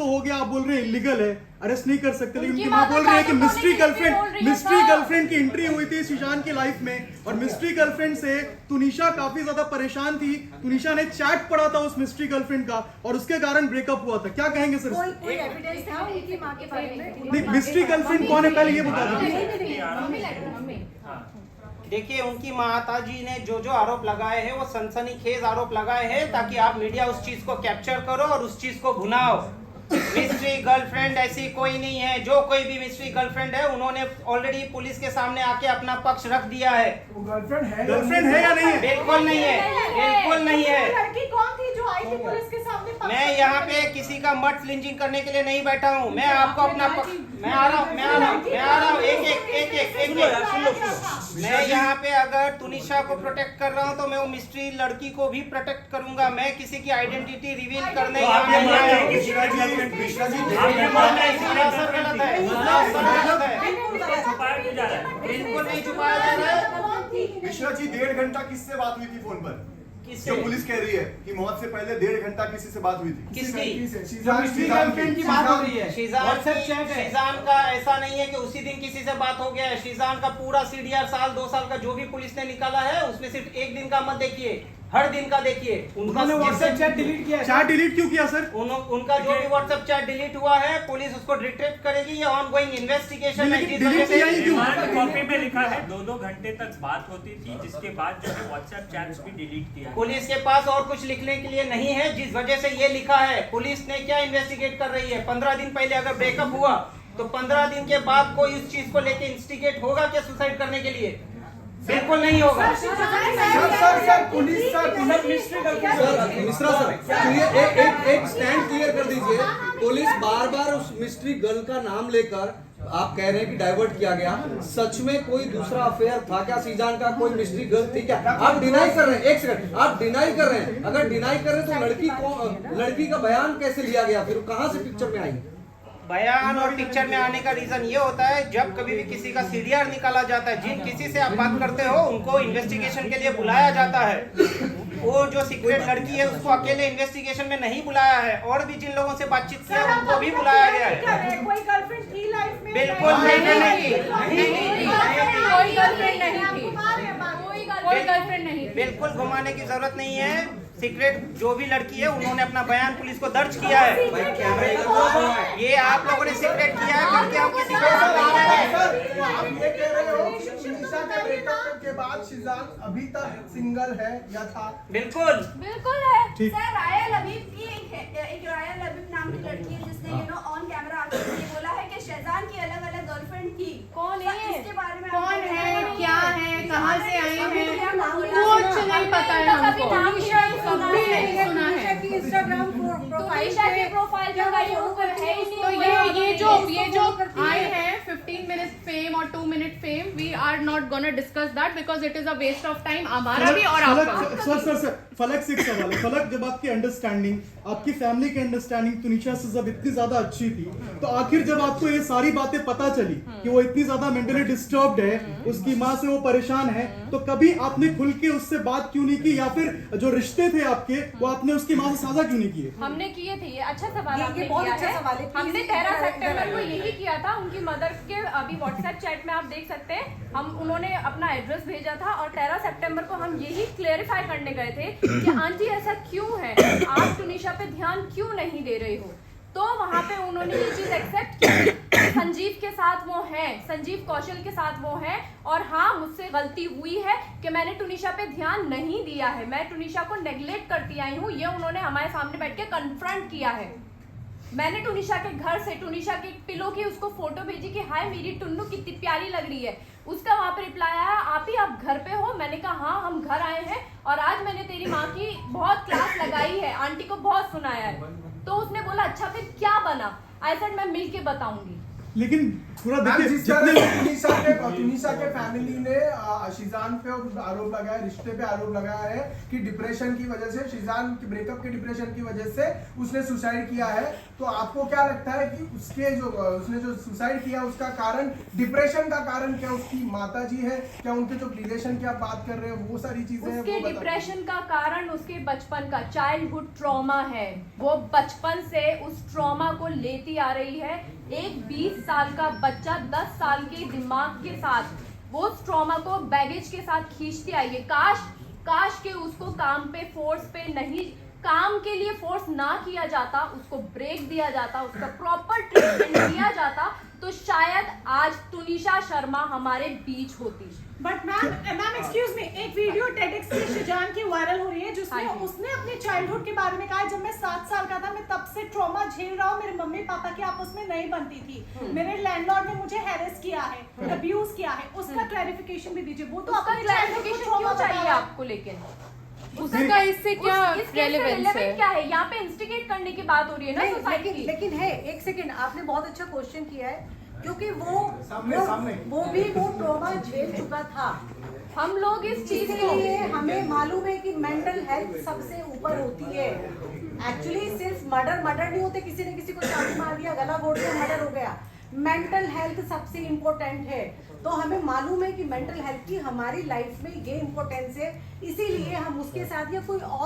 तो हो गया, आप बोल रहे हैं इलीगल है, अरेस्ट नहीं कर सकते, लेकिन उनकी माँ बोल रही है कि मिस्ट्री गर्लफ्रेंड की एंट्री हुई थी सुशांत की लाइफ में, और मिस्ट्री गर्लफ्रेंड से तुनिशा काफी ज्यादा परेशान थी। तुनिशा ने चैट पढ़ा था उस मिस्ट्री गर्लफ्रेंड का और उसके कारण ब्रेकअप हुआ था। क्या कहेंगे सर? कोई एविडेंस था उनकी माँ के बारे में? नहीं, मिस्ट्री गर्लफ्रेंड कौन है पहले ये बता दीजिए। देखिए, उनकी माता जी ने जो जो आरोप लगाए हैं वो सनसनीखेज आरोप लगाए हैं, ताकि आप मीडिया उस चीज को कैप्चर करो और उस चीज को भुनाओ। मिस्ट्री गर्लफ्रेंड ऐसी कोई नहीं है। जो कोई भी मिस्ट्री गर्लफ्रेंड है, उन्होंने ऑलरेडी पुलिस के सामने आके अपना पक्ष रख दिया है। वो गर्लफ्रेंड है या नहीं है? बिल्कुल नहीं है, बिल्कुल नहीं है। लड़की कौन थी जो आई थी पुलिस के सामने? मैं यहाँ पे किसी का मत लिंचिंग करने के लिए नहीं बैठा हूँ। मैं आपको अपना मैं आ रहा हूँ एक मैं यहाँ पे अगर तुनिशा को प्रोटेक्ट कर रहा हूँ तो मैं वो मिस्ट्री लड़की को भी प्रोटेक्ट करूंगा। मैं किसी की आइडेंटिटी रिवील करने यहाँ नहीं आया हूँ। बिल्कुल नहीं छुपाया जा रहा है। मिश्रा जी, 1.5 घंटा किससे बात हुई थी फोन पर? जो पुलिस कह रही है कि मौत से पहले 1.5 घंटा किसी से बात हुई थी? किसकी? गर्लफ्रेंड की बात हो रही है। शीजान का ऐसा नहीं है कि उसी दिन किसी से बात हो गया है। शीजान का पूरा सीडीआर साल 2 साल का जो भी पुलिस ने निकाला है, उसमें सिर्फ एक दिन का मत देखिए, हर दिन का देखिए। उन्होंने व्हाट्सएप चैट डिलीट किया है। चैट डिलीट क्यों किया सर? उनका जो भी व्हाट्सएप चैट डिलीट हुआ है, पुलिस उसको डिटेक्ट करेगी। ये ऑनगोइंग इन्वेस्टिगेशन है। कॉपी में लिखा है 2-2 घंटे तक बात होती थी, जिसके बाद जो है व्हाट्सएप चैट्स भी डिलीट किया। पुलिस के पास और कुछ लिखने के लिए नहीं है, जिस वजह से ये लिखा है। पुलिस ने क्या इन्वेस्टिगेट कर रही है? 15 दिन पहले अगर ब्रेकअप हुआ तो 15 दिन के बाद कोई इस चीज को लेके इंस्टिगेट होगा क्या सुसाइड करने के लिए? बिल्कुल नहीं होगा। मिश्रा सर, एक स्टैंड क्लियर कर दीजिए। पुलिस बार बार उस मिस्ट्री गर्ल का नाम लेकर आप कह रहे हैं कि डाइवर्ट किया गया। सच में कोई दूसरा अफेयर था क्या शीजान का? कोई मिस्ट्री गर्ल थी क्या? आप डिनाई कर रहे हैं। एक सेकंड, आप डिनाई कर रहे हैं। अगर डिनाई कर रहे हैं तो लड़की का बयान कैसे लिया गया? फिर कहां से पिक्चर में आई? बयान और पिक्चर में आने का रीजन ये होता है, जब कभी भी किसी का सीडीआर निकाला जाता है, जिन किसी से आप बात करते हो उनको इन्वेस्टिगेशन के लिए बुलाया जाता है। वो जो सीक्रेट लड़की है उसको अकेले इन्वेस्टिगेशन में नहीं बुलाया है, और भी जिन लोगों से बातचीत की है उनको भी बुलाया गया है। कोई गर्लफ्रेंड थी लाइफ में? बिल्कुल नहीं, कोई गर्लफ्रेंड नहीं। बिल्कुल घुमाने की जरूरत नहीं है। सीक्रेट जो भी लड़की है, उन्होंने अपना बयान पुलिस को दर्ज किया है। ये आप लोगों ने सीक्रेट किया है करके हम किसी को के बाद शीजान अभी तक सिंगल है या था? बिल्कुल है सर। रायल लबीब की एक रायल लबीब नाम की लड़की है जिसने ऑन कैमरा आके ये बोला है कि शहजान की अलग अलग गर्लफ्रेंड थी। कौन है इसके बारे में? कौन है, क्या है, कहाँ से आए हैं, कुछ नहीं पता है हमको। कभी नहीं सुना है कि इंस्टाग्राम प्रोफाइल है ही नहीं। तो ये जो आए हैं 15 मिनट फेम और 2 minute fame, we are not gonna discuss that because it is a waste of time हमारा भी और आपका। सर फलक से एक सवाल है। फलक, जब आपकी अंडरस्टैंडिंग, आपकी फैमिली की अंडरस्टैंडिंग तुनिशा से जब इतनी ज्यादा अच्छी थी, तो आखिर जब आपको ये सारी बातें पता चली कि वो इतनी ज्यादा मेंटली डिस्टर्ब्ड है, उसकी माँ से वो परेशान है, तो कभी आपने खुल के उससे बात क्यों नहीं की, या फिर जो रिश्ते थे आपके वो आपने उसकी माँ से साझा क्यों नहीं किए? हमने किए थे। ये अच्छा सवाल आपने बहुत किया अच्छा है। सवाल है। हमने 13 सितंबर को यही किया था। उनकी मदर के अभी व्हाट्सएप चैट में आप देख सकते हैं, उन्होंने अपना एड्रेस भेजा था और 13 सितंबर को हम यही क्लेरिफाई करने गए थे कि आंटी ऐसा क्यों है, आप तुनिशा पे ध्यान क्यों नहीं दे रहे हो। तो वहां पे उन्होंने ये चीज एक्सेप्ट की। संजीव के साथ वो है, संजीव कौशल के साथ वो है, और हाँ, मुझसे गलती हुई है कि मैंने तुनिशा पे ध्यान नहीं दिया है, मैं तुनिशा को नेग्लेक्ट करती आई हूँ। ये उन्होंने हमारे सामने बैठ के कन्फ्रंट किया है। मैंने तुनिशा के घर से तुनिशा के पिलो की उसको फोटो भेजी कि हाय मेरी टुन्नू कितनी प्यारी लग रही है। उसका वहां पे रिप्लाई आया, आप घर पे हो? मैंने कहा हाँ, हम घर आए हैं और आज मैंने तेरी माँ की बहुत क्लास लगाई है, आंटी को बहुत सुनाया है। तो उसने बोला अच्छा फिर क्या बना? आई सेड मैं मिल के बताऊंगी। लेकिन पूरा मैम, देखिए जिस तरह जितने से तुनिशा के फैमिली ने शीजान पे आरोप लगाया, रिश्ते पे आरोप लगाया है कि डिप्रेशन की वजह से, शीजान की ब्रेकअप के डिप्रेशन की वजह से उसने सुसाइड किया है, तो आपको क्या लगता है कि उसने जो सुसाइड किया उसका कारण, डिप्रेशन का कारण क्या उसकी माता जी है, क्या उनके जो रिलेशन की आप बात कर रहे हैं वो सारी चीजें हैं, उसके वो बताइए। डिप्रेशन का कारण उसके बचपन का चाइल्डहुड ट्रॉमा है। वो बचपन से उस ट्रॉमा को लेती आ रही है। एक 20 साल का बच्चा 10 साल के दिमाग के साथ वो उस ट्रॉमा को बैगेज के साथ खींचती आई है। काश के उसको काम पे फोर्स पे नहीं, काम के लिए फोर्स ना किया जाता, उसको ब्रेक दिया जाता, उसका प्रॉपर ट्रीटमेंट दिया जाता, तो शायद आज तुनिशा शर्मा हमारे बीच होती। बट मैम एक्सक्यूज मी, एक वीडियो टेडेक्स की शीजान की वायरल हो रही है जिसमें हाँ जी। उसने अपने चाइल्डहुड के बारे में कहा है, जब मैं 7 साल का था मैं तब से ट्रॉमा झेल रहा हूँ, मेरे मम्मी पापा की आपस में नहीं बनती थी, मेरे लैंडलॉर्ड ने मुझे हैरेस किया है, अब्यूज किया है, उसका क्लैरिफिकेशन भी दीजिए। वो तो उसका अपने क्लैरिफिकेशन trauma क्यों चाहिए बताया। आपको? लेकिन उसका इससे क्या रेलेवेंस relevant है? क्या है? यहाँ पे इंस्टिगेट करने की बात हो रही है ना नहीं, सोसाइटी की। लेकिन है, एक सेकंड, आपने बहुत अच्छा क्वेश्चन किया है, क्योंकि सामने। वो भी वो ट्रॉमा झेल चुका था। हम लोग इस चीज को, इसलिए हमें मालूम है कि मेंटल हेल्थ सबसे ऊपर होती है। एक्चुअली सिर्फ मर्डर नहीं होते, किसी ने किसी को चाकू मार दिया, गला घोट दिया, मर्डर हो गया। मेंटल हेल्थ सबसे इम्पोर्टेंट है। तो हमें मालूम है कि मेंटल हेल्थ की हमारी लाइफ में ये इम्पोर्टेंस है, इसीलिए हम उसके साथ या कोई और